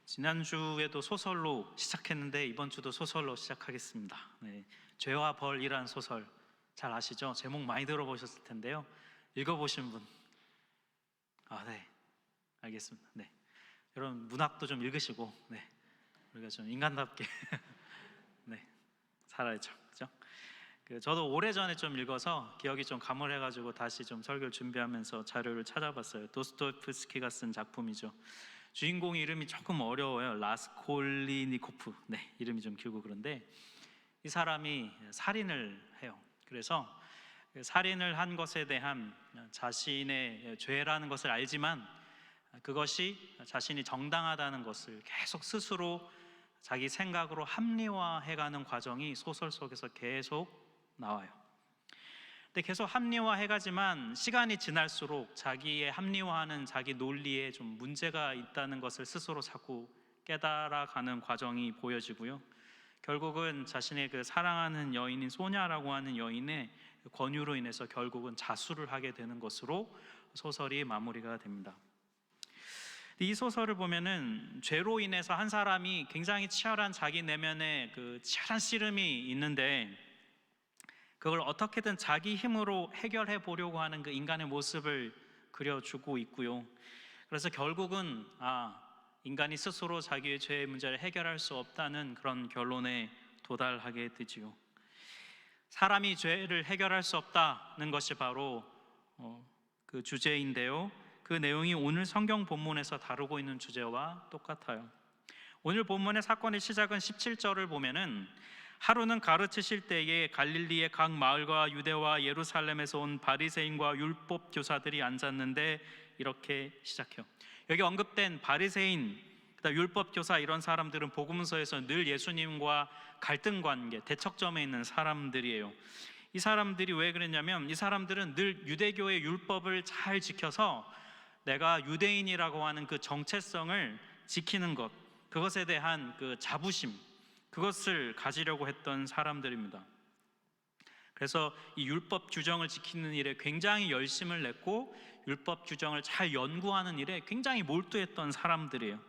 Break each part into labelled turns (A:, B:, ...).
A: 지난주에도 소설로 시작했는데 이번 주도 소설로 시작하겠습니다. 죄와 벌이란 소설 잘 아시죠? 제목 많이 들어보셨을 텐데요. 읽어보신 분? 네, 알겠습니다. 네, 여러분 문학도 좀 읽으시고, 우리가 좀 인간답게 살아야죠, 그죠? 저도 오래전에 좀 읽어서 기억이 좀 가물해가지고 다시 좀 설교를 준비하면서 자료를 찾아봤어요. 도스토옙스키가 쓴 작품이죠. 주인공 이름이 조금 어려워요. 라스콜리니코프. 이름이 좀 길고 그런데 이 사람이 살인을 해요. 그래서 살인을 한 것에 대한 자신의 죄라는 것을 알지만 그것이 자신이 정당하다는 것을 계속 스스로 자기 생각으로 합리화해가는 과정이 소설 속에서 계속 나와요. 근데 계속 합리화해가지만 시간이 지날수록 자기의 합리화하는 자기 논리에 좀 문제가 있다는 것을 스스로 자꾸 깨달아가는 과정이 보여지고요. 결국은 자신의 그 사랑하는 여인인 소냐라고 하는 여인의 권유로 인해서 결국은 자수를 하게 되는 것으로 소설이 마무리가 됩니다. 이 소설을 보면은 죄로 인해서 한 사람이 굉장히 치열한 자기 내면에 그 치열한 씨름이 있는데 그걸 어떻게든 자기 힘으로 해결해 보려고 하는 그 인간의 모습을 그려주고 있고요. 그래서 결국은 인간이 스스로 자기의 죄의 문제를 해결할 수 없다는 그런 결론에 도달하게 되지요. 사람이 죄를 해결할 수 없다는 것이 바로 그 주제인데요. 그 내용이 오늘 성경 본문에서 다루고 있는 주제와 똑같아요. 오늘 본문의 사건의 시작은 17절을 보면은 하루는 가르치실 때에 갈릴리의 각 마을과 유대와 예루살렘에서 온 바리새인과 율법 교사들이 앉았는데 이렇게 시작해요. 여기 언급된 바리새인, 그다음 율법 교사 이런 사람들은 복음서에서 늘 예수님과 갈등 관계, 대척점에 있는 사람들이에요. 이 사람들이 왜 그랬냐면 이 사람들은 늘 유대교의 율법을 잘 지켜서 내가 유대인이라고 하는 그 정체성을 지키는 것, 그것에 대한 그 자부심, 그것을 가지려고 했던 사람들입니다. 그래서 이 율법 규정을 지키는 일에 굉장히 열심을 냈고 율법 규정을 잘 연구하는 일에 굉장히 몰두했던 사람들이에요.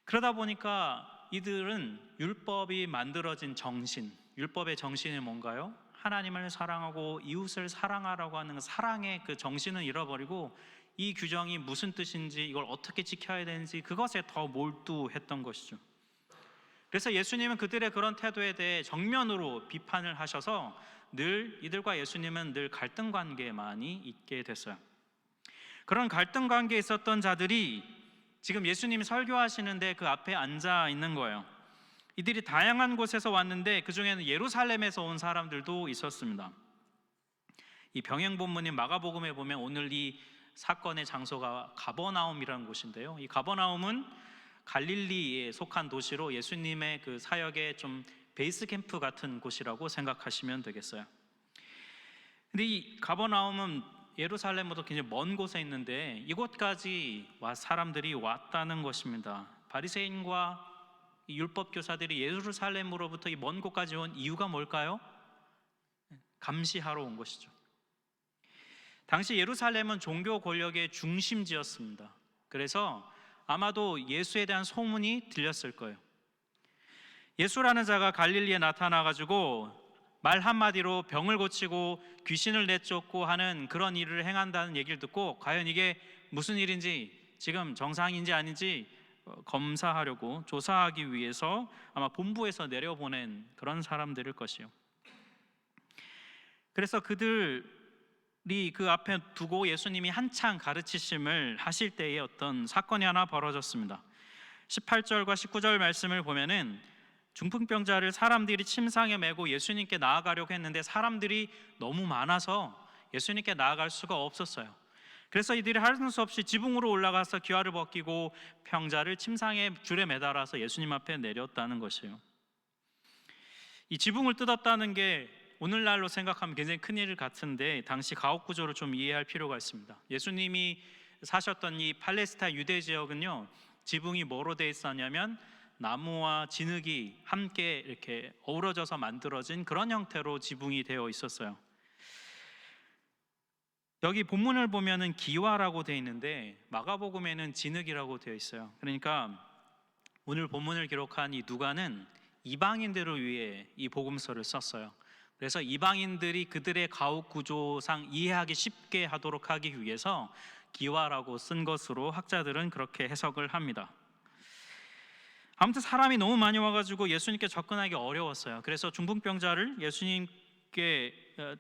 A: 그러다 보니까 이들은 율법이 만들어진 정신, 율법의 정신이 뭔가요? 하나님을 사랑하고 이웃을 사랑하라고 하는 사랑의 그 정신을 잃어버리고 이 규정이 무슨 뜻인지, 이걸 어떻게 지켜야 되는지 그것에 더 몰두했던 것이죠. 그래서 예수님은 그들의 그런 태도에 대해 정면으로 비판을 하셔서 늘 이들과 예수님은 늘 갈등 관계에 많이 있게 됐어요. 그런 갈등 관계에 있었던 자들이 지금 예수님이 설교하시는데 그 앞에 앉아 있는 거예요. 이들이 다양한 곳에서 왔는데 그 중에는 예루살렘에서 온 사람들도 있었습니다. 이 병행 본문인 마가복음에 보면 오늘 이 사건의 장소가 가버나움이라는 곳인데요. 이 가버나움은 갈릴리에 속한 도시로 예수님의 그 사역의 좀 베이스 캠프 같은 곳이라고 생각하시면 되겠어요. 근데 이 가버나움은 예루살렘보다 굉장히 먼 곳에 있는데 이곳까지 사람들이 왔다는 것입니다. 바리새인과 율법 교사들이 예루살렘으로부터 이 먼 곳까지 온 이유가 뭘까요? 감시하러 온 것이죠. 당시 예루살렘은 종교 권력의 중심지였습니다. 그래서 아마도 예수에 대한 소문이 들렸을 거예요. 예수라는 자가 갈릴리에 나타나가지고 말 한마디로 병을 고치고 귀신을 내쫓고 하는 그런 일을 행한다는 얘기를 듣고 과연 이게 무슨 일인지, 지금 정상인지 아닌지 검사하려고 조사하기 위해서 아마 본부에서 내려보낸 그런 사람들일 것이요. 그래서 그들이 그 앞에 두고 예수님이 한창 가르치심을 하실 때에 어떤 사건이 하나 벌어졌습니다. 18절과 19절 말씀을 보면은 중풍병자를 사람들이 침상에 메고 예수님께 나아가려고 했는데 사람들이 너무 많아서 예수님께 나아갈 수가 없었어요. 그래서 이들이 하는 수 없이 지붕으로 올라가서 기와를 벗기고 병자를 침상에 줄에 매달아서 예수님 앞에 내렸다는 것이에요. 이 지붕을 뜯었다는 게 오늘날로 생각하면 굉장히 큰일 같은데 당시 가옥구조를 좀 이해할 필요가 있습니다. 예수님이 사셨던 이 팔레스타인 유대 지역은요, 지붕이 뭐로 되어 있었냐면 나무와 진흙이 함께 이렇게 어우러져서 만들어진 그런 형태로 지붕이 되어 있었어요. 여기 본문을 보면은 기와라고 되어 있는데 마가복음에는 진흙이라고 되어 있어요. 그러니까 오늘 본문을 기록한 이 누가는 이방인들을 위해 이 복음서를 썼어요. 그래서 이방인들이 그들의 가옥 구조상 이해하기 쉽게 하도록 하기 위해서 기와라고 쓴 것으로 학자들은 그렇게 해석을 합니다. 아무튼 사람이 너무 많이 와가지고 예수님께 접근하기 어려웠어요. 그래서 중풍병자를 예수님께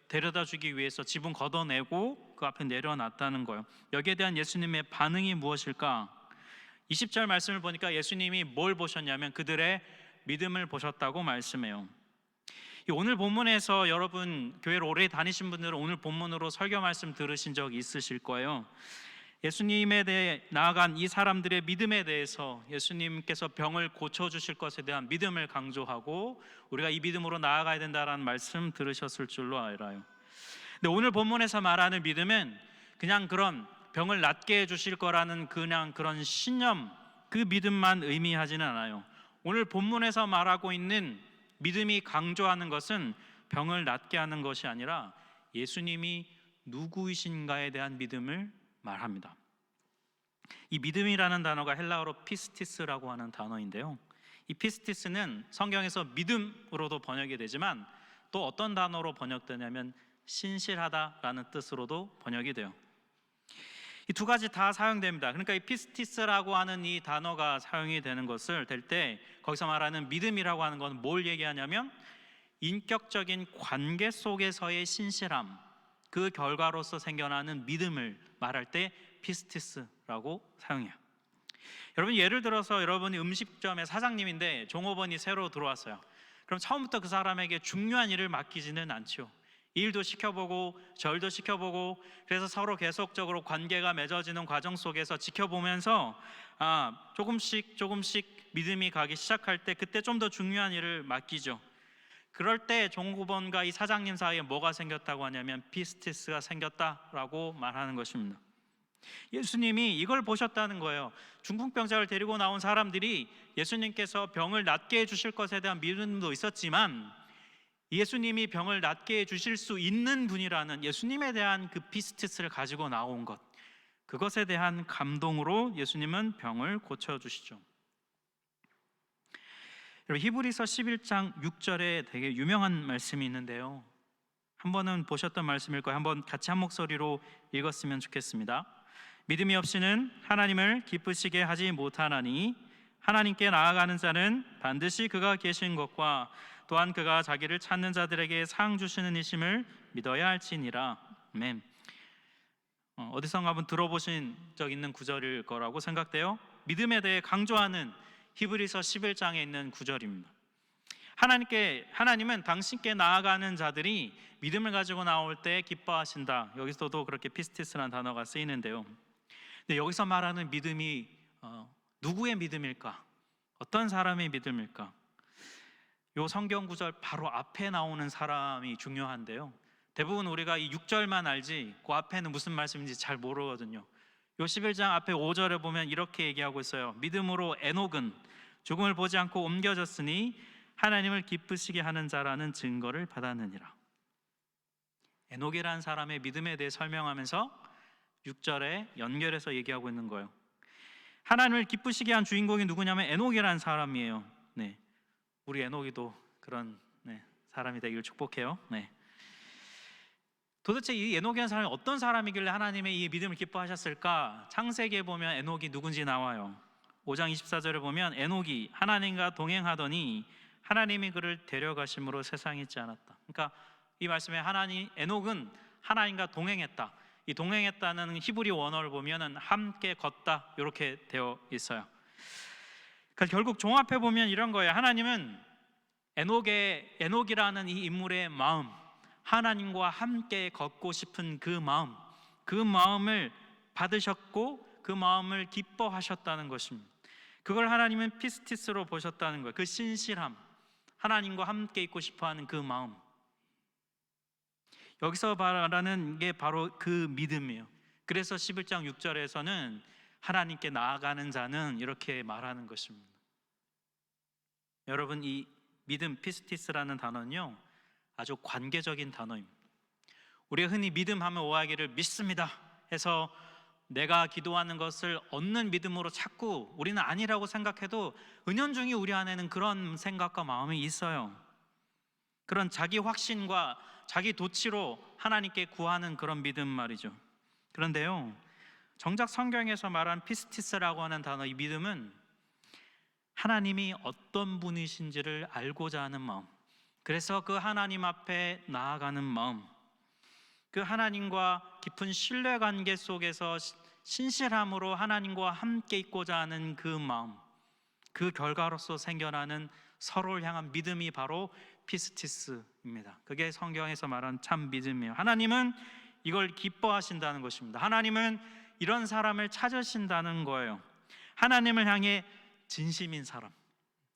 A: 데려다 주기 위해서 지붕 걷어내고 그 앞에 내려놨다는 거예요. 여기에 대한 예수님의 반응이 무엇일까? 20절 말씀을 보니까 예수님이 뭘 보셨냐면 그들의 믿음을 보셨다고 말씀해요. 오늘 본문에서 여러분 교회를 오래 다니신 분들은 오늘 본문으로 설교 말씀 들으신 적 있으실 거예요. 예수님에 대해 나아간 이 사람들의 믿음에 대해서 예수님께서 병을 고쳐주실 것에 대한 믿음을 강조하고 우리가 이 믿음으로 나아가야 된다는 말씀 들으셨을 줄로 알아요. 근데 오늘 본문에서 말하는 믿음은 그냥 그런 병을 낫게 해주실 거라는 그냥 그런 신념, 그 믿음만 의미하지는 않아요. 오늘 본문에서 말하고 있는 믿음이 강조하는 것은 병을 낫게 하는 것이 아니라 예수님이 누구이신가에 대한 믿음을 말합니다. 이 믿음이라는 단어가 헬라어로 피스티스라고 하는 단어인데요. 이 피스티스는 성경에서 믿음으로도 번역이 되지만 또 어떤 단어로 번역되냐면 신실하다라는 뜻으로도 번역이 돼요. 이 두 가지 다 사용됩니다. 그러니까 이 피스티스라고 하는 이 단어가 사용이 되는 것을 될 때 거기서 말하는 믿음이라고 하는 건 뭘 얘기하냐면 인격적인 관계 속에서의 신실함, 그 결과로서 생겨나는 믿음을 말할 때 피스티스라고 사용해요. 여러분 예를 들어서 여러분이 음식점의 사장님인데 종업원이 새로 들어왔어요. 그럼 처음부터 그 사람에게 중요한 일을 맡기지는 않죠. 일도 시켜보고 절도 시켜보고 그래서 서로 계속적으로 관계가 맺어지는 과정 속에서 지켜보면서 조금씩 믿음이 가기 시작할 때 그때 좀 더 중요한 일을 맡기죠. 그럴 때 종업원과 이 사장님 사이에 뭐가 생겼다고 하냐면 피스티스가 생겼다라고 말하는 것입니다. 예수님이 이걸 보셨다는 거예요. 중풍병자를 데리고 나온 사람들이 예수님께서 병을 낫게 해주실 것에 대한 믿음도 있었지만 예수님이 병을 낫게 해주실 수 있는 분이라는 예수님에 대한 그 피스티스를 가지고 나온 것, 그것에 대한 감동으로 예수님은 병을 고쳐주시죠. 여러분 히브리서 11장 6절에 되게 유명한 말씀이 있는데요, 한 번은 보셨던 말씀일 거예요. 한번 같이 한 목소리로 읽었으면 좋겠습니다. 믿음이 없이는 하나님을 기쁘시게 하지 못하나니 하나님께 나아가는 자는 반드시 그가 계신 것과 또한 그가 자기를 찾는 자들에게 상 주시는 이심을 믿어야 할지니라. 아멘. 어디선가 한번 들어보신 적 있는 구절일 거라고 생각돼요. 믿음에 대해 강조하는 히브리서 11장에 있는 구절입니다. 하나님은 당신께 나아가는 자들이 믿음을 가지고 나올 때 기뻐하신다. 여기서도 그렇게 피스티스라는 단어가 쓰이는데요. 근데 여기서 말하는 믿음이 누구의 믿음일까? 어떤 사람의 믿음일까? 요 성경 구절 바로 앞에 나오는 사람이 중요한데요. 대부분 우리가 이 6절만 알지 그 앞에는 무슨 말씀인지 잘 모르거든요. 요 11장 앞에 5절에 보면 이렇게 얘기하고 있어요. 믿음으로 에녹은 죽음을 보지 않고 옮겨졌으니 하나님을 기쁘시게 하는 자라는 증거를 받았느니라. 에녹이라는 사람의 믿음에 대해 설명하면서 6절에 연결해서 얘기하고 있는 거예요. 하나님을 기쁘시게 한 주인공이 누구냐면 에녹이라는 사람이에요. 네, 우리 에녹이도 그런 사람이 되기를 축복해요. 네. 도대체 이 에녹이라는 사람이 어떤 사람이길래 하나님의 이 믿음을 기뻐하셨을까? 창세기에 보면 에녹이 누군지 나와요. 5장 24절에 보면 에녹이 하나님과 동행하더니 하나님이 그를 데려가심으로 세상에 있지 않았다. 그러니까 이 말씀에 에녹은 하나님과 동행했다. 이 동행했다는 히브리 원어를 보면은 함께 걷다 이렇게 되어 있어요. 그러니까 결국 종합해 보면 이런 거예요. 하나님은 에녹이라는 이 인물의 마음, 하나님과 함께 걷고 싶은 그 마음을 받으셨고 그 마음을 기뻐하셨다는 것입니다. 그걸 하나님은 피스티스로 보셨다는 거예요. 그 신실함, 하나님과 함께 있고 싶어하는 그 마음. 여기서 말하는 게 바로 그 믿음이에요. 그래서 11장 6절에서는 하나님께 나아가는 자는 이렇게 말하는 것입니다. 여러분 이 믿음 피스티스라는 단어는요 아주 관계적인 단어입니다. 우리가 흔히 믿음하면 오하기를 믿습니다 해서 내가 기도하는 것을 얻는 믿음으로 자꾸 우리는 아니라고 생각해도 은연중에 우리 안에는 그런 생각과 마음이 있어요. 그런 자기 확신과 자기 도치로 하나님께 구하는 그런 믿음 말이죠. 그런데요, 정작 성경에서 말한 피스티스라고 하는 단어, 이 믿음은 하나님이 어떤 분이신지를 알고자 하는 마음, 그래서 그 하나님 앞에 나아가는 마음, 그 하나님과 깊은 신뢰관계 속에서 신실함으로 하나님과 함께 있고자 하는 그 마음, 그 결과로서 생겨나는 서로를 향한 믿음이 바로 피스티스입니다. 그게 성경에서 말하는 참 믿음이에요. 하나님은 이걸 기뻐하신다는 것입니다. 하나님은 이런 사람을 찾으신다는 거예요. 하나님을 향해 진심인 사람,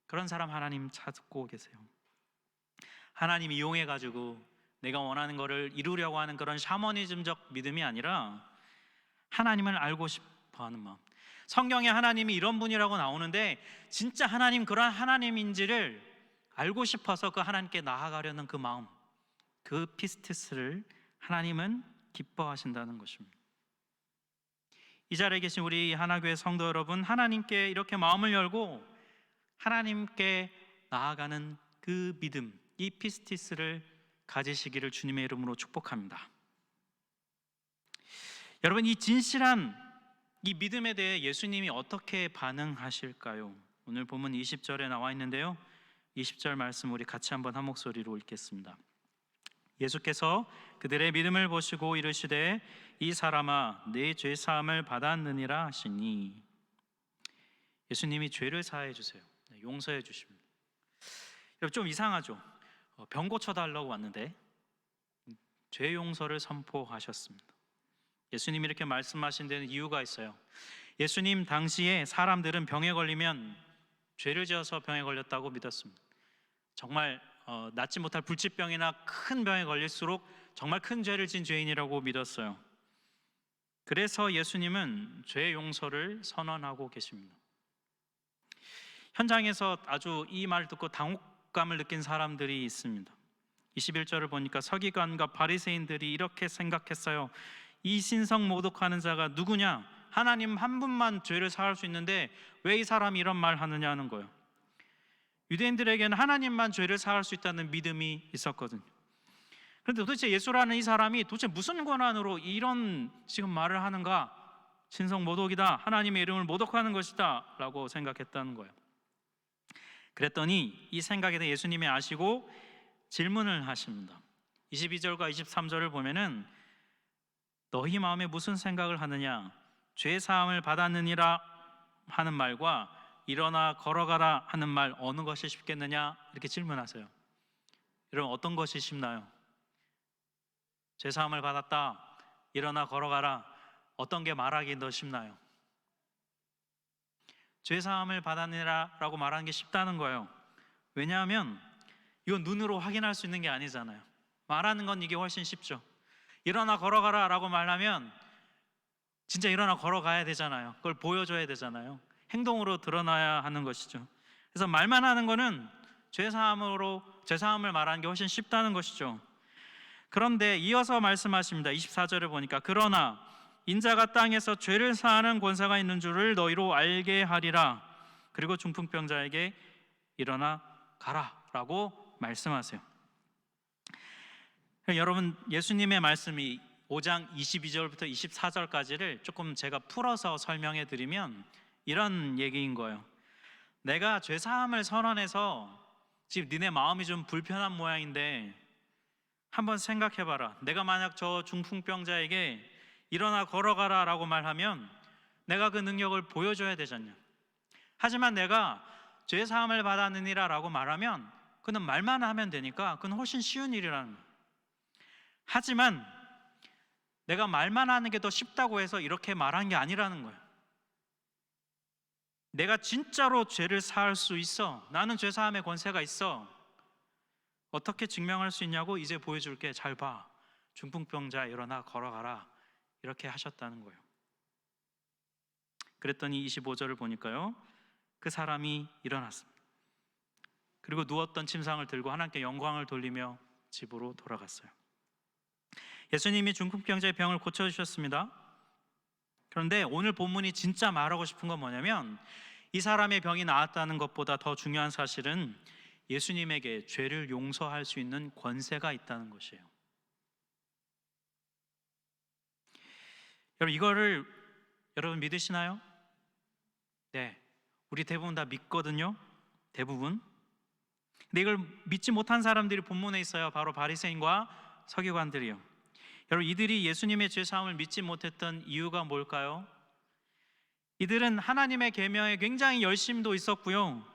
A: 그런 사람 하나님 찾고 계세요. 하나님 이용해 가지고 내가 원하는 것을 이루려고 하는 그런 샤머니즘적 믿음이 아니라 하나님을 알고 싶어하는 마음. 성경에 하나님이 이런 분이라고 나오는데 진짜 하나님 그러한 하나님인지를 알고 싶어서 그 하나님께 나아가려는 그 마음, 그 피스티스를 하나님은 기뻐하신다는 것입니다. 이 자리에 계신 우리 하나교회 성도 여러분, 하나님께 이렇게 마음을 열고 하나님께 나아가는 그 믿음, 이 피스티스를 가지시기를 주님의 이름으로 축복합니다. 여러분, 이 진실한 이 믿음에 대해 예수님이 어떻게 반응하실까요? 오늘 본문 20절에 나와 있는데요, 20절 말씀 우리 같이 한번 한 목소리로 읽겠습니다. 예수께서 그들의 믿음을 보시고 이르시되 이 사람아 네 죄 사함을 받았느니라 하시니, 예수님이 죄를 사해 주세요. 용서해 주십니다. 여러분, 좀 이상하죠? 병 고쳐달라고 왔는데 죄 용서를 선포하셨습니다. 예수님이 이렇게 말씀하신 데는 이유가 있어요. 예수님 당시에 사람들은 병에 걸리면 죄를 지어서 병에 걸렸다고 믿었습니다. 정말 낫지 못할 불치병이나 큰 병에 걸릴수록 정말 큰 죄를 진 죄인이라고 믿었어요. 그래서 예수님은 죄 용서를 선언하고 계십니다. 현장에서 아주 이 말을 듣고 당혹감을 느낀 사람들이 있습니다. 21절을 보니까 서기관과 바리새인들이 이렇게 생각했어요. 이 신성 모독하는 자가 누구냐? 하나님 한 분만 죄를 사할 수 있는데 왜 이 사람이 이런 말 하느냐 하는 거예요. 유대인들에게는 하나님만 죄를 사할 수 있다는 믿음이 있었거든요. 그런데 도대체 예수라는 이 사람이 도대체 무슨 권한으로 이런 지금 말을 하는가? 신성 모독이다, 하나님의 이름을 모독하는 것이다 라고 생각했다는 거예요. 그랬더니 이 생각에 대해 예수님이 아시고 질문을 하십니다. 22절과 23절을 보면은 너희 마음에 무슨 생각을 하느냐? 죄 사함을 받았느니라 하는 말과 일어나 걸어가라 하는 말 어느 것이 쉽겠느냐? 이렇게 질문하세요. 여러분, 어떤 것이 쉽나요? 죄 사함을 받았다, 일어나 걸어가라, 어떤 게 말하기 더 쉽나요? 죄 사함을 받았느니라 라고 말하는 게 쉽다는 거예요. 왜냐하면 이건 눈으로 확인할 수 있는 게 아니잖아요. 말하는 건 이게 훨씬 쉽죠. 일어나 걸어가라 라고 말하면 진짜 일어나 걸어가야 되잖아요. 그걸 보여줘야 되잖아요. 행동으로 드러나야 하는 것이죠. 그래서 말만 하는 거는 죄사함을 말하는 게 훨씬 쉽다는 것이죠. 그런데 이어서 말씀하십니다. 24절을 보니까 그러나 인자가 땅에서 죄를 사하는 권세가 있는 줄을 너희로 알게 하리라. 그리고 중풍병자에게 일어나 가라 라고 말씀하세요. 여러분, 예수님의 말씀이 5장 22절부터 24절까지를 조금 제가 풀어서 설명해 드리면 이런 얘기인 거예요. 내가 죄사함을 선언해서 지금 니네 마음이 좀 불편한 모양인데 한번 생각해봐라. 내가 만약 저 중풍병자에게 일어나 걸어가라 라고 말하면 내가 그 능력을 보여줘야 되잖냐. 하지만 내가 죄사함을 받았느니라 라고 말하면 그는 말만 하면 되니까 그건 훨씬 쉬운 일이라는 거예요. 하지만 내가 말만 하는 게 더 쉽다고 해서 이렇게 말한 게 아니라는 거예요. 내가 진짜로 죄를 사할 수 있어. 나는 죄사함의 권세가 있어. 어떻게 증명할 수 있냐고 이제 보여줄게. 잘 봐. 중풍병자 일어나 걸어가라. 이렇게 하셨다는 거예요. 그랬더니 25절을 보니까요, 그 사람이 일어났습니다. 그리고 누웠던 침상을 들고 하나님께 영광을 돌리며 집으로 돌아갔어요. 예수님이 중풍병자의 병을 고쳐주셨습니다. 그런데 오늘 본문이 진짜 말하고 싶은 건 뭐냐면 이 사람의 병이 나았다는 것보다 더 중요한 사실은 예수님에게 죄를 용서할 수 있는 권세가 있다는 것이에요. 여러분, 이거를 여러분 믿으시나요? 네, 우리 대부분 다 믿거든요. 대부분. 근데 이걸 믿지 못한 사람들이 본문에 있어요. 바로 바리새인과 서기관들이요. 여러분, 이들이 예수님의 죄 사함을 믿지 못했던 이유가 뭘까요? 이들은 하나님의 계명에 굉장히 열심도 있었고요,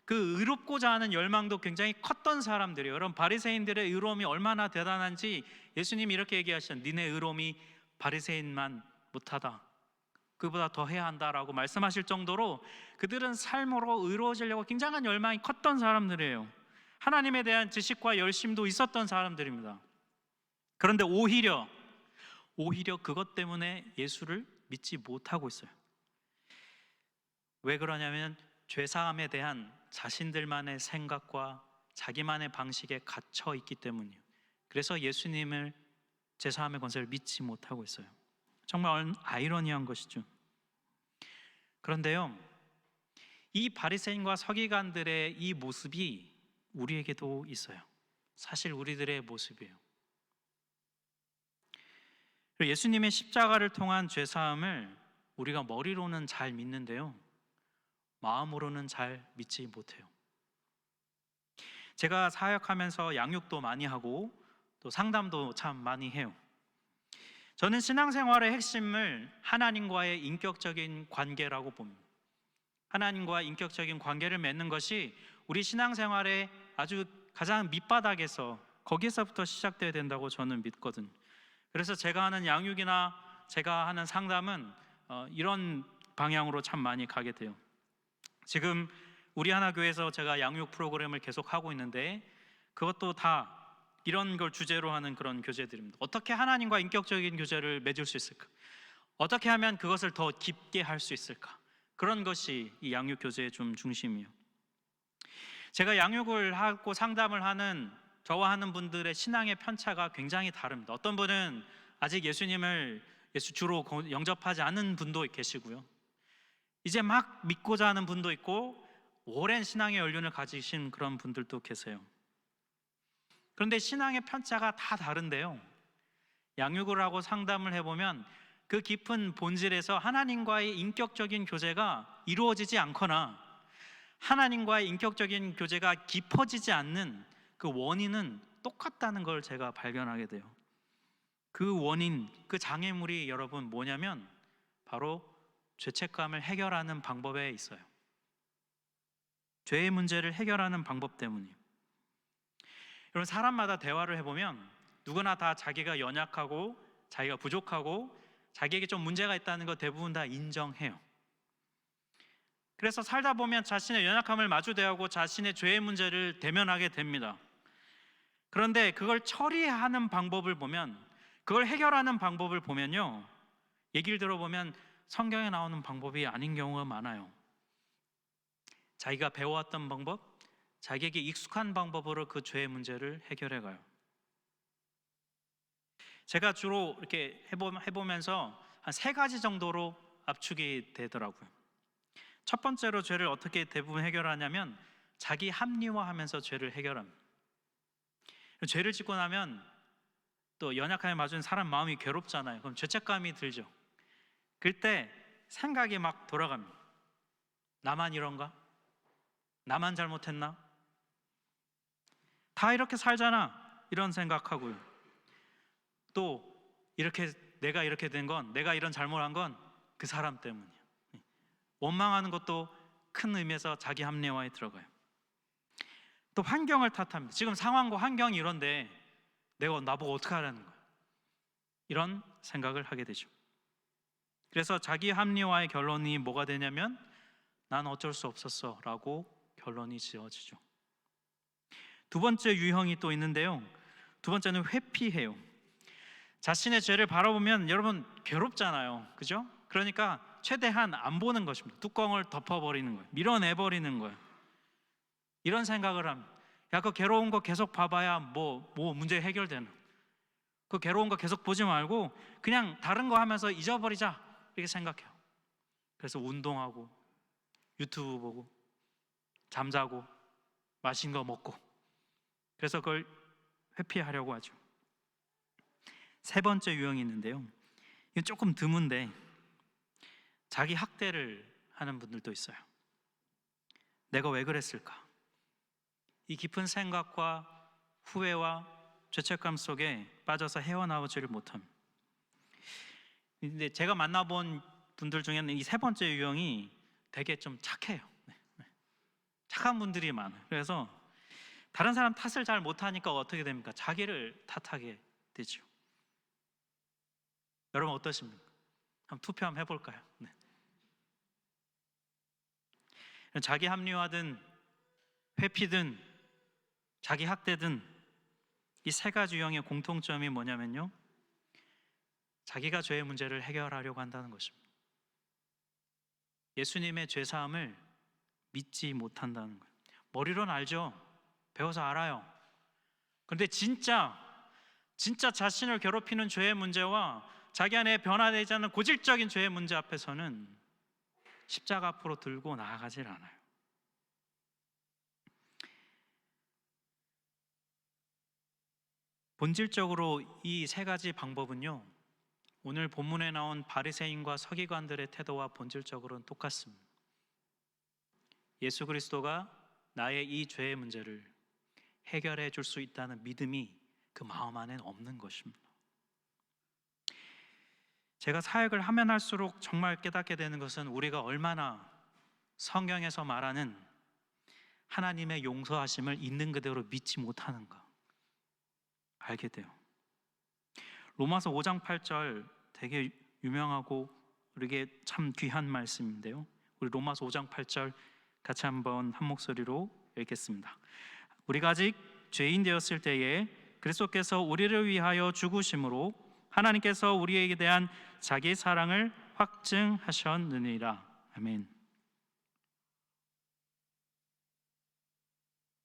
A: 그 의롭고자 하는 열망도 굉장히 컸던 사람들이에요. 여러분, 바리새인들의 의로움이 얼마나 대단한지 예수님이 이렇게 얘기하시잖아요. 니네 의로움이 바리새인만 못하다, 그보다 더 해야 한다라고 말씀하실 정도로 그들은 삶으로 의로워지려고 굉장한 열망이 컸던 사람들이에요. 하나님에 대한 지식과 열심도 있었던 사람들입니다. 그런데 오히려 그것 때문에 예수를 믿지 못하고 있어요. 왜 그러냐면 죄사함에 대한 자신들만의 생각과 자기만의 방식에 갇혀 있기 때문이에요. 그래서 예수님을, 죄사함의 권세를 믿지 못하고 있어요. 정말 아이러니한 것이죠. 그런데요, 이 바리새인과 서기관들의 이 모습이 우리에게도 있어요. 사실 우리들의 모습이에요. 예수님의 십자가를 통한 죄사함을 우리가 머리로는 잘 믿는데요, 마음으로는 잘 믿지 못해요. 제가 사역하면서 양육도 많이 하고 또 상담도 참 많이 해요. 저는 신앙생활의 핵심을 하나님과의 인격적인 관계라고 봅니다. 하나님과 인격적인 관계를 맺는 것이 우리 신앙생활의 아주 가장 밑바닥에서, 거기서부터 시작돼야 된다고 저는 믿거든요. 그래서 제가 하는 양육이나 제가 하는 상담은 이런 방향으로 참 많이 가게 돼요. 지금 우리 하나교회에서 제가 양육 프로그램을 계속 하고 있는데 그것도 다 이런 걸 주제로 하는 그런 교재들입니다. 어떻게 하나님과 인격적인 교제를 맺을 수 있을까? 어떻게 하면 그것을 더 깊게 할 수 있을까? 그런 것이 이 양육 교재의 좀 중심이에요. 제가 양육을 하고 상담을 하는 저와 하는 분들의 신앙의 편차가 굉장히 다릅니다. 어떤 분은 아직 예수님을 주로 영접하지 않은 분도 계시고요, 이제 막 믿고자 하는 분도 있고 오랜 신앙의 연륜을 가지신 그런 분들도 계세요. 그런데 신앙의 편차가 다 다른데요, 양육을 하고 상담을 해보면 그 깊은 본질에서 하나님과의 인격적인 교제가 이루어지지 않거나 하나님과의 인격적인 교제가 깊어지지 않는 그 원인은 똑같다는 걸 제가 발견하게 돼요. 그 원인, 그 장애물이 여러분 뭐냐면 바로 죄책감을 해결하는 방법에 있어요. 죄의 문제를 해결하는 방법 때문이에요. 여러분, 사람마다 대화를 해보면 누구나 다 자기가 연약하고 자기가 부족하고 자기에게 좀 문제가 있다는 거 대부분 다 인정해요. 그래서 살다 보면 자신의 연약함을 마주대하고 자신의 죄의 문제를 대면하게 됩니다. 그런데 그걸 처리하는 방법을 보면, 그걸 해결하는 방법을 보면요, 얘기를 들어보면 성경에 나오는 방법이 아닌 경우가 많아요. 자기가 배워왔던 방법, 자기에게 익숙한 방법으로 그 죄의 문제를 해결해 가요. 제가 주로 이렇게 해보면서 한 3가지 정도로 압축이 되더라고요. 첫 번째로 죄를 어떻게 대부분 해결하냐면 자기 합리화하면서 죄를 해결합니다. 죄를 짓고 나면 또 연약함에 맞은 사람 마음이 괴롭잖아요. 그럼 죄책감이 들죠. 그때 생각이 막 돌아갑니다. 나만 이런가? 나만 잘못했나? 다 이렇게 살잖아, 이런 생각하고요. 또 이렇게 내가 이렇게 된 건, 내가 이런 잘못한 건 그 사람 때문이야. 원망하는 것도 큰 의미에서 자기 합리화에 들어가요. 또 환경을 탓합니다. 지금 상황과 환경이 이런데 내가 나보고 어떻게 하라는 거야? 이런 생각을 하게 되죠. 그래서 자기 합리화의 결론이 뭐가 되냐면 난 어쩔 수 없었어 라고 결론이 지어지죠. 두 번째 유형이 또 있는데요, 두 번째는 회피해요. 자신의 죄를 바라보면 여러분 괴롭잖아요, 그죠? 그러니까 최대한 안 보는 것입니다. 뚜껑을 덮어버리는 거예요. 밀어내버리는 거예요. 이런 생각을 합니다. 야, 그 괴로운 거 계속 봐봐야 뭐 문제 해결되는, 그 괴로운 거 계속 보지 말고 그냥 다른 거 하면서 잊어버리자, 이렇게 생각해요. 그래서 운동하고 유튜브 보고 잠자고 맛있는 거 먹고, 그래서 그걸 회피하려고 하죠. 세 번째 유형이 있는데요, 이건 조금 드문데 자기 학대를 하는 분들도 있어요. 내가 왜 그랬을까? 이 깊은 생각과 후회와 죄책감 속에 빠져서 헤어나오지를 못합니다. 근데 제가 만나본 분들 중에는 이 세 번째 유형이 되게 좀 착해요. 착한 분들이 많아요. 그래서 다른 사람 탓을 잘 못하니까 어떻게 됩니까? 자기를 탓하게 되죠. 여러분 어떠십니까? 한번 투표 한번 해볼까요? 네. 자기 합리화든 회피든 자기 학대든 이 세 가지 유형의 공통점이 뭐냐면요, 자기가 죄의 문제를 해결하려고 한다는 것입니다. 예수님의 죄사함을 믿지 못한다는 거예요. 머리로는 알죠. 배워서 알아요. 그런데 진짜 자신을 괴롭히는 죄의 문제와 자기 안에 변화되지 않는 고질적인 죄의 문제 앞에서는 십자가 앞으로 들고 나아가질 않아요. 본질적으로 이 세 가지 방법은요, 오늘 본문에 나온 바리새인과 서기관들의 태도와 본질적으로는 똑같습니다. 예수 그리스도가 나의 이 죄의 문제를 해결해 줄 수 있다는 믿음이 그 마음 안에는 없는 것입니다. 제가 사역을 하면 할수록 정말 깨닫게 되는 것은 우리가 얼마나 성경에서 말하는 하나님의 용서하심을 있는 그대로 믿지 못하는가 알게 돼요. 로마서 5장 8절 되게 유명하고 우리에게 참 귀한 말씀인데요, 우리 로마서 5장 8절 같이 한번 한 목소리로 읽겠습니다. 우리가 아직 죄인 되었을 때에 그리스도께서 우리를 위하여 죽으심으로 하나님께서 우리에게 대한 자기 사랑을 확증하셨느니라. 아멘.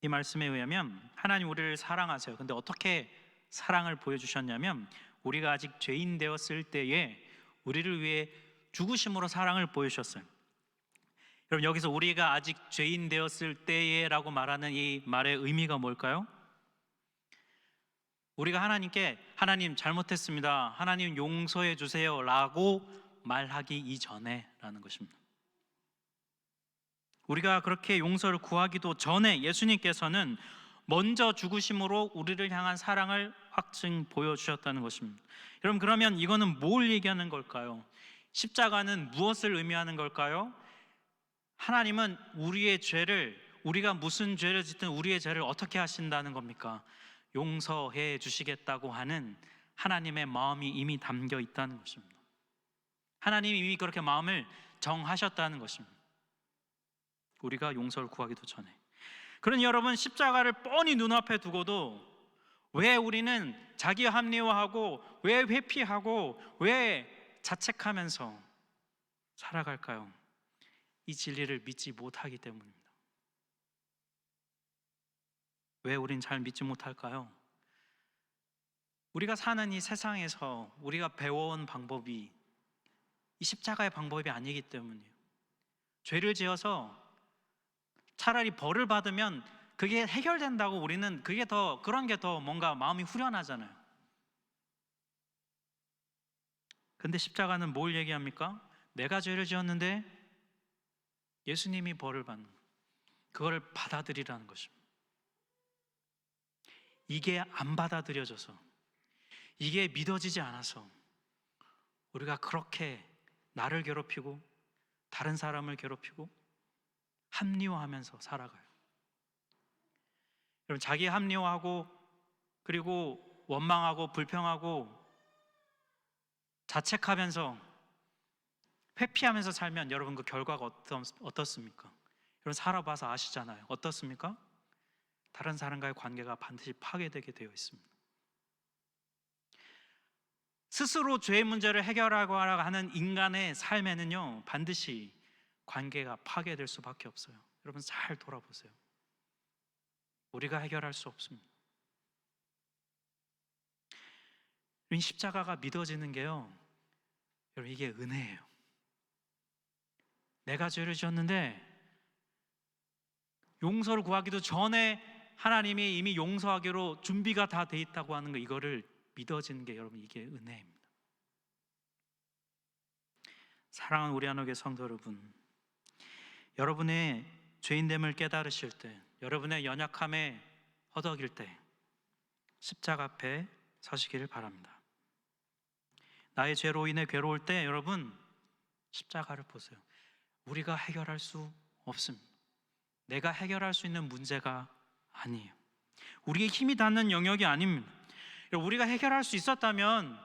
A: 이 말씀에 의하면 하나님 우리를 사랑하세요. 근데 어떻게 사랑을 보여주셨냐면, 우리가 아직 죄인 되었을 때에 우리를 위해 죽으심으로 사랑을 보여주셨어요. 여러분, 여기서 우리가 아직 죄인 되었을 때에 라고 말하는 이 말의 의미가 뭘까요? 우리가 하나님께 하나님 잘못했습니다, 하나님 용서해 주세요 라고 말하기 이전에 라는 것입니다. 우리가 그렇게 용서를 구하기도 전에 예수님께서는 먼저 죽으심으로 우리를 향한 사랑을 확증 보여주셨다는 것입니다. 여러분, 그러면 이거는 뭘 얘기하는 걸까요? 십자가는 무엇을 의미하는 걸까요? 하나님은 우리의 죄를, 우리가 무슨 죄를 짓든 우리의 죄를 어떻게 하신다는 겁니까? 용서해 주시겠다고 하는 하나님의 마음이 이미 담겨 있다는 것입니다. 하나님이 이미 그렇게 마음을 정하셨다는 것입니다. 우리가 용서를 구하기도 전에. 그러니 여러분, 십자가를 뻔히 눈앞에 두고도 왜 우리는 자기 합리화하고 왜 회피하고 왜 자책하면서 살아갈까요? 이 진리를 믿지 못하기 때문입니다. 왜 우린 잘 믿지 못할까요? 우리가 사는 이 세상에서 우리가 배워온 방법이 이 십자가의 방법이 아니기 때문이에요. 죄를 지어서 차라리 벌을 받으면 그게 해결된다고 우리는 그런 게 더 뭔가 마음이 후련하잖아요. 근데 십자가는 뭘 얘기합니까? 내가 죄를 지었는데 예수님이 벌을 받는, 그걸 받아들이라는 것입니다. 이게 안 받아들여져서, 이게 믿어지지 않아서 우리가 그렇게 나를 괴롭히고 다른 사람을 괴롭히고 합리화하면서 살아가요. 여러분, 자기 합리화하고 그리고 원망하고 불평하고 자책하면서 회피하면서 살면 여러분 그 결과가 어떻습니까? 여러분 살아봐서 아시잖아요. 어떻습니까? 다른 사람과의 관계가 반드시 파괴되게 되어 있습니다. 스스로 죄의 문제를 해결하고 하는 인간의 삶에는요, 반드시 관계가 파괴될 수밖에 없어요. 여러분 잘 돌아보세요. 우리가 해결할 수 없습니다. 이 십자가가 믿어지는 게요, 여러분 이게 은혜예요. 내가 죄를 지었는데 용서를 구하기도 전에 하나님이 이미 용서하기로 준비가 다 돼 있다고 하는 거, 이거를 믿어지는 게 여러분, 이게 은혜입니다. 사랑하는 우리 한옥의 성도 여러분, 여러분의 죄인됨을 깨달으실 때, 여러분의 연약함에 허덕일 때 십자가 앞에 서시기를 바랍니다. 나의 죄로 인해 괴로울 때 여러분, 십자가를 보세요. 우리가 해결할 수 없습니다. 내가 해결할 수 있는 문제가 아니에요. 우리의 힘이 닿는 영역이 아닙니다. 우리가 해결할 수 있었다면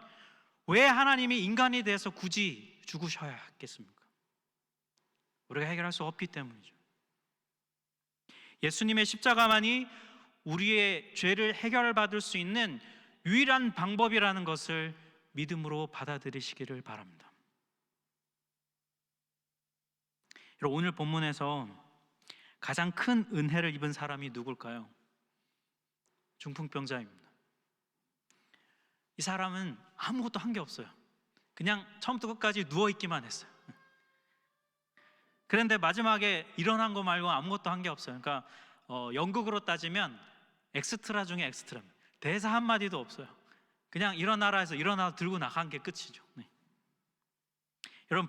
A: 왜 하나님이 인간이 돼서 굳이 죽으셔야 했겠습니까? 우리가 해결할 수 없기 때문이죠. 예수님의 십자가만이 우리의 죄를 해결받을 수 있는 유일한 방법이라는 것을 믿음으로 받아들이시기를 바랍니다. 오늘 본문에서 가장 큰 은혜를 입은 사람이 누굴까요? 중풍병자입니다. 이 사람은 아무것도 한 게 없어요. 그냥 처음부터 끝까지 누워있기만 했어요. 그런데 마지막에 일어난 거 말고 아무것도 한 게 없어요. 그러니까 연극으로 따지면 엑스트라 중에 엑스트라입니다. 대사 한마디도 없어요. 그냥 일어나라 해서 일어나서 들고 나간 게 끝이죠. 네. 여러분,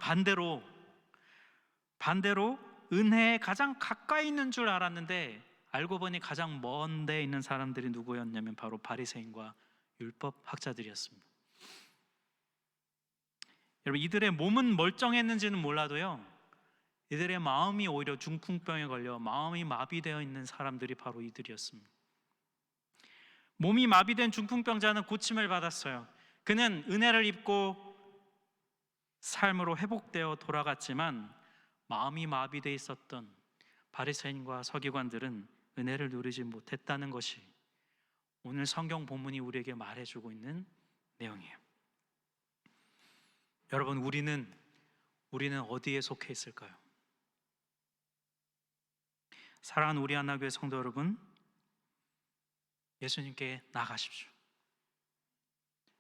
A: 반대로 은혜에 가장 가까이 있는 줄 알았는데 알고 보니 가장 먼 데 있는 사람들이 누구였냐면 바로 바리새인과 율법 학자들이었습니다. 여러분, 이들의 몸은 멀쩡했는지는 몰라도요, 이들의 마음이 오히려 중풍병에 걸려 마음이 마비되어 있는 사람들이 바로 이들이었습니다. 몸이 마비된 중풍병자는 고침을 받았어요. 그는 은혜를 입고 삶으로 회복되어 돌아갔지만 마음이 마비되어 있었던 바리새인과 서기관들은 은혜를 누리지 못했다는 것이 오늘 성경 본문이 우리에게 말해주고 있는 내용이에요. 여러분, 우리는 어디에 속해 있을까요? 사랑하는 우리 한나교회 성도 여러분, 예수님께 나가십시오.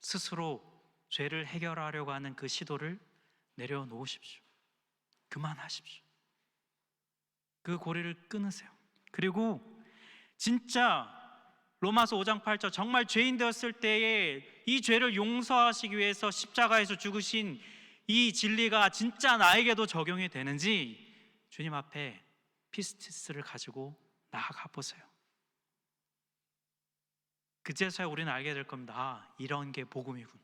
A: 스스로 죄를 해결하려고 하는 그 시도를 내려놓으십시오. 그만하십시오. 그 고리를 끊으세요. 그리고 진짜 로마서 5장 8절, 정말 죄인 되었을 때에 이 죄를 용서하시기 위해서 십자가에서 죽으신 이 진리가 진짜 나에게도 적용이 되는지 주님 앞에 피스티스를 가지고 나아가 보세요. 그제서야 우리는 알게 될 겁니다. 아, 이런 게 복음이구나.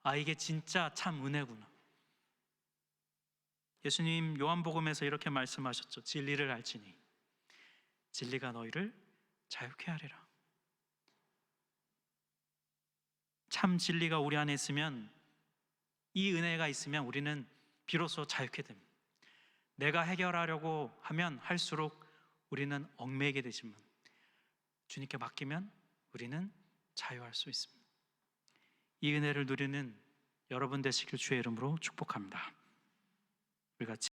A: 아, 이게 진짜 참 은혜구나. 예수님 요한복음에서 이렇게 말씀하셨죠. 진리를 알지니 진리가 너희를 자유케 하리라. 참 진리가 우리 안에 있으면, 이 은혜가 있으면 우리는 비로소 자유케 됩니다. 내가 해결하려고 하면 할수록 우리는 얽매이게 되지만 주님께 맡기면 우리는 자유할 수 있습니다. 이 은혜를 누리는 여러분 되시길 주의 이름으로 축복합니다. 우리 같이